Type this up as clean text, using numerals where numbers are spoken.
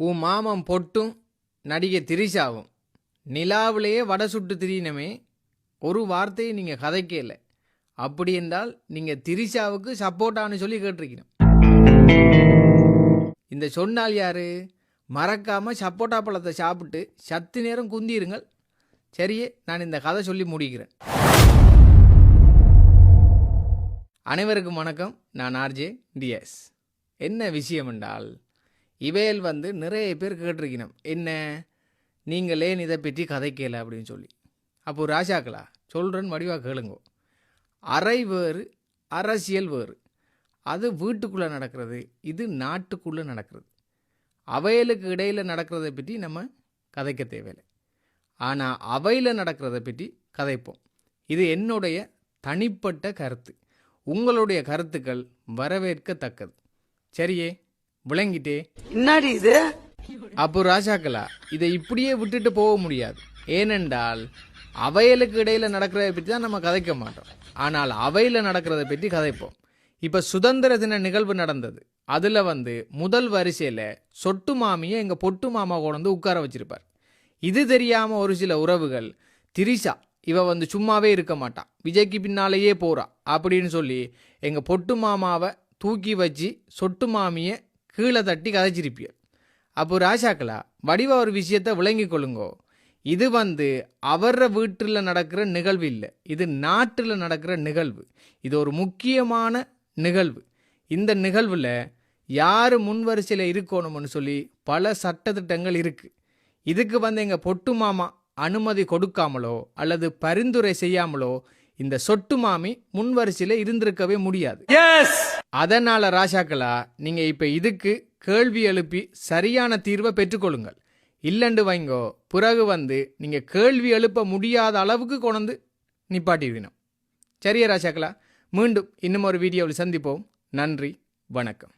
உன் மாமன் பொட்டும் நடிகை திரிஷாவும் நிலாவிலேயே வடை சுட்டு திரியினமே ஒரு வார்த்தையை நீங்கள் கதைக்கல. அப்படி என்றால் நீங்கள் திரிஷாவுக்கு சப்போர்ட்டானு சொல்லி கேட்டிருக்கணும். இந்த சொன்னால் யாரு? மறக்காமல் சப்போட்டா பழத்தை சாப்பிட்டு சத்து நேரம் குந்திருங்கள். சரியே, நான் இந்த கதை சொல்லி முடிக்கிறேன். அனைவருக்கும் வணக்கம். நான் ஆர்ஜே டிஎஸ். என்ன விஷயம் என்றால், இவையில் நிறைய பேர் கேட்டிருக்கணும், என்ன நீங்களே இதை பற்றி கதைக்கல அப்படின்னு சொல்லி. அப்போ ராஜாக்களா சொல்கிறேன்னு வடிவாக கேளுங்கோ. அறை வேறு, அரசியல் வேறு. அது வீட்டுக்குள்ளே நடக்கிறது, இது நாட்டுக்குள்ளே நடக்கிறது. அவைகளுக்கு இடையில் நடக்கிறத பற்றி நம்ம கதைக்க தேவையில்லை. ஆனால் அவையில் நடக்கிறத பற்றி கதைப்போம். இது என்னுடைய தனிப்பட்ட கருத்து. உங்களுடைய கருத்துக்கள் வரவேற்கத்தக்கது. சரியே, விளங்கிட்டே? என்னடி இது? அப்போ ராஜாக்களா, இதை இப்படியே விட்டுட்டு போக முடியாது. ஏனென்றால் அவைகளுக்கு இடையில் நடக்கிறத பற்றி தான் நம்ம கதைக்க மாட்டோம். ஆனால் அவையில் நடக்கிறத பற்றி கதைப்போம். இப்போ சுதந்திர தின நிகழ்வு நடந்தது. அதில் முதல் வரிசையில் சொட்டு மாமியை எங்கள் பொட்டு மாமா கொண்டு உட்கார வச்சிருப்பார். இது தெரியாமல் ஒரு சில உறவுகள், திரிஷா இவ சும்மாவே இருக்க மாட்டான், விஜய்க்கு பின்னாலேயே போறா அப்படின்னு சொல்லி எங்கள் பொட்டு மாமாவை தூக்கி வச்சு சொட்டு மாமியை கீழே தட்டி கதைச்சிருப்பிய. அப்போ ராஜாக்களா, வடிவா ஒரு விஷயத்தை விளங்கி கொள்ளுங்கோ. இது அவர வீட்டில் நடக்கிற நிகழ்வு இல்லை, இது நாட்டில் நடக்கிற நிகழ்வு. இது ஒரு முக்கியமான நிகழ்வு. இந்த நிகழ்வில் யார் முன்வரிசையில் இருக்கணும்னு சொல்லி பல சட்டத்திட்டங்கள் இருக்குது. இதுக்கு எங்கள் பொட்டு மாமா அனுமதி கொடுக்காமலோ அல்லது பரிந்துரை செய்யாமலோ இந்த சொட்டு மாமி முன்வரிசையில் இருந்திருக்கவே முடியாது. அதனால ராஜாக்களா, நீங்க இப்ப இதுக்கு கேள்வி எழுப்பி சரியான தீர்வை பெற்றுக்கொள்ளுங்கள். இல்லண்டு வைங்கோ, பிறகு நீங்க கேள்வி எழுப்ப முடியாத அளவுக்கு கொண்டு நிப்பாட்டிவினோம். சரியா ராஜாக்களா? மீண்டும் இன்னும் ஒரு வீடியோவில் சந்திப்போம். நன்றி, வணக்கம்.